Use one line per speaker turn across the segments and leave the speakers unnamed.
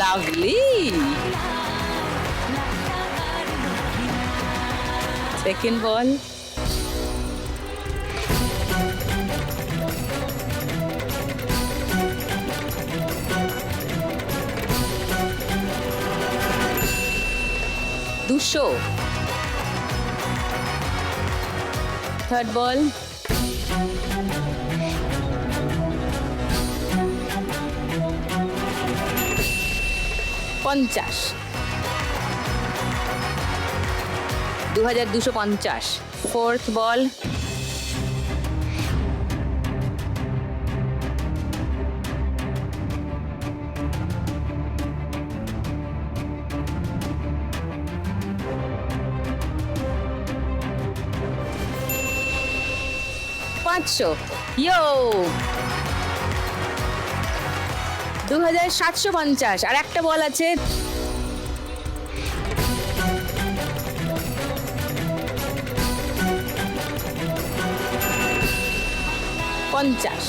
Lovely. Second বল। দুশো। Third ball. পঞ্চাশ। 2250। Fourth বল। পাঁচশো। ইয়ো। 2750। আর একটা বল আছে। পঞ্চাশ।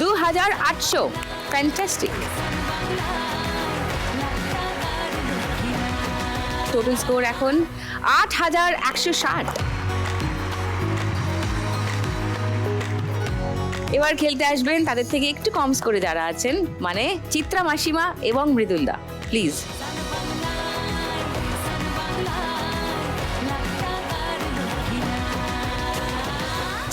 2800। ফ্যান্টাস্টিক। টোটাল স্কোর এখন 8160। এবার খেলতে আসবেন তাদের থেকে একটু কম স্কোরে যারা আছেন, মানে চিত্রা মাসিমা এবং মৃদুলদা। প্লিজ।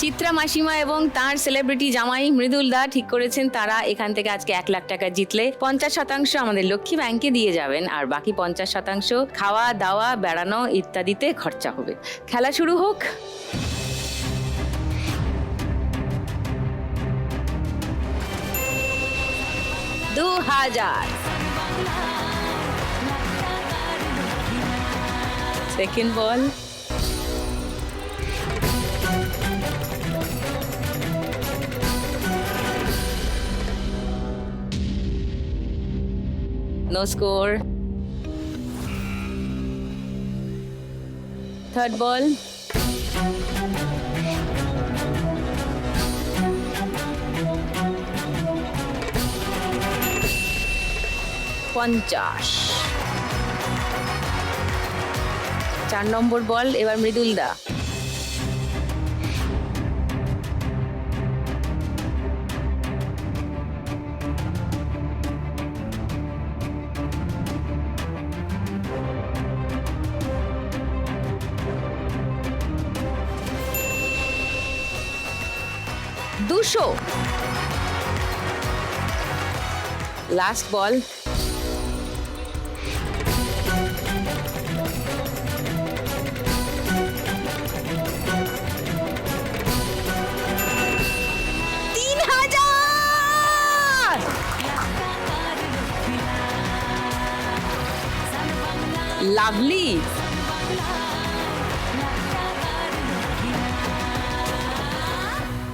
চিত্রা মাসিমা এবং তার সেলিব্রিটি জামাই মৃদুল দা ঠিক করেছেন তারা এখান থেকে আজকে 1 লাখ টাকা জিতলে 50% আমাদের লক্ষ্মী ব্যাংকে দিয়ে যাবেন, আর বাকি 50% খাওয়া দাওয়া বেড়ানো ইত্যাদিতে খরচা হবে। খেলা শুরু হোক। $2000। সেকেন্ড বল। No score. Third ball. পঞ্চাশ। 4 নম্বর বল। এবার মৃদুলদা। দুশো। লাস্ট বল। লাভলি।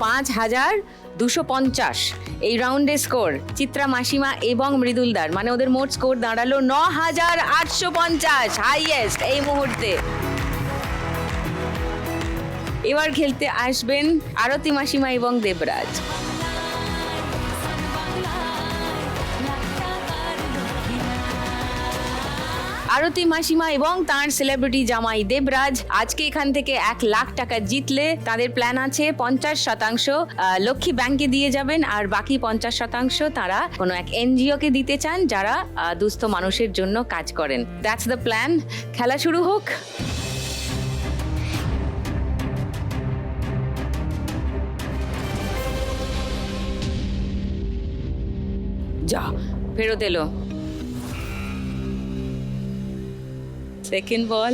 $5250 এই রাউন্ডে স্কোর চিত্রা মাসিমা এবং মৃদুলদার, মানে ওদের মোট স্কোর দাঁড়ালো 9850, হাইয়েস্ট এই মুহূর্তে। এবার খেলতে আসবেন আরতি মাসিমা এবং দেবরাজ। আরতি মাসিমা এবং তার সেলিব্রিটি জামাই দেবরাজ আজকে এখান থেকে 1 লাখ টাকা জিতলে তাদের প্ল্যান আছে 50% লক্ষ্মী ব্যাংকে দিয়ে যাবেন, আর বাকি 50% তারা কোনো এক এনজিও কে দিতে চান যারা দুস্থ মানুষের জন্য কাজ করেন। That's the plan. খেলা শুরু হোক। যা ফেরত এলো। Second ball.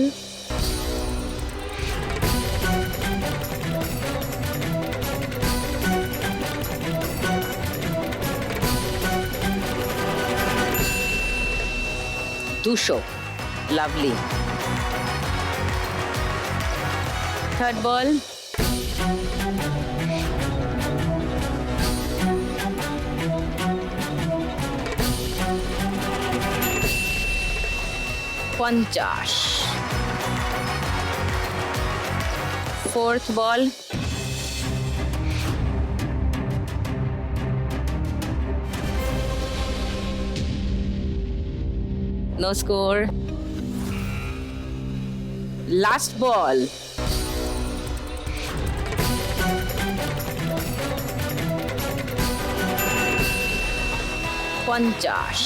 $200। Lovely. Third ball. $50। Fourth ball. $50। No score. Last ball. পঞ্চাশ।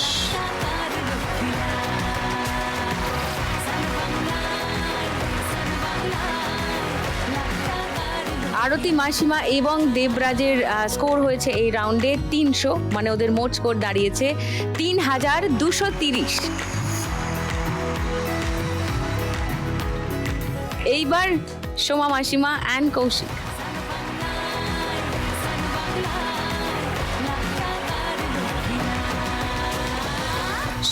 আরতি মাসিমা এবং দেবরাজের স্কোর হয়েছে এই রাউন্ডে 300, মানে ওদের মোট স্কোর দাঁড়িয়েছে 3230। এইবার সোমা মাসিমা অ্যান্ড কৌশিক।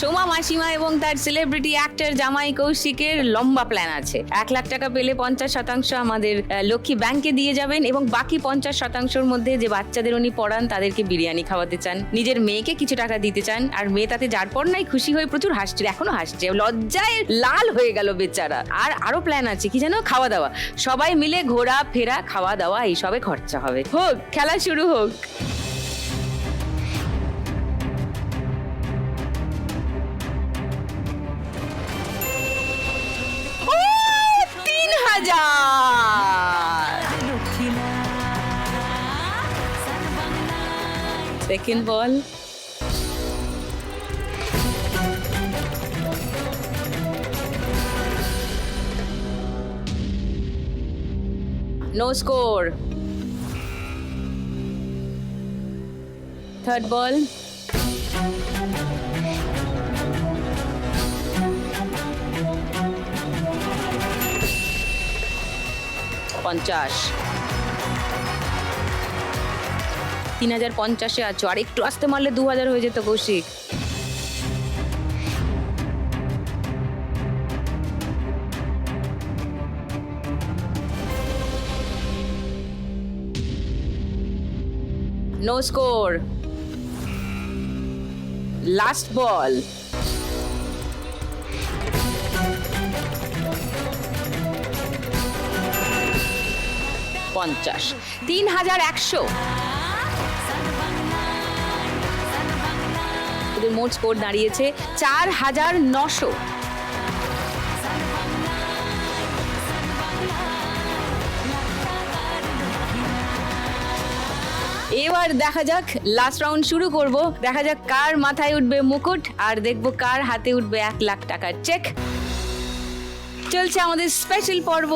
সোমা মাসিমা এবং তার সেলিব্রিটি অ্যাক্টর জামাই কৌশিকের লম্বা প্ল্যান আছে। 1 লাখ টাকা পেলে 50% আমাদের লক্ষ্মী ব্যাংকে দিয়ে যাবেন এবং বাকি 50%র মধ্যে যে বাচ্চাদের উনি পড়ান তাদেরকে বিরিয়ানি খাওয়াতে চান, নিজের মেয়েকে কিছু টাকা দিতে চান, আর মেয়ে তাতে যার পর নাই খুশি হয়ে প্রচুর হাসছে, এখনো হাসছে, লজ্জায় লাল হয়ে গেল বেচারা। আর আরো প্ল্যান আছে কি যেন, খাওয়া দাওয়া, সবাই মিলে ঘোরা ফেরা খাওয়া দাওয়া এইসবে খরচা হবে। হোক, খেলা শুরু হোক। 3000। Second ball. No score. Third ball. পঞ্চাশ। 3050-এ আছো, আর একটু আসতে মারলে 2000 হয়ে যেত Kaushik. No score. Last ball. 50। 3100। ওদের মোট স্কোর দাঁড়িয়েছে 4900। এবার দেখা যাক, লাস্ট রাউন্ড শুরু করব। দেখা যাক কার মাথায় উঠবে মুকুট, আর দেখবো কার হাতে উঠবে 1 লাখ টাকার চেক। চলছে আমাদের স্পেশাল পর্ব।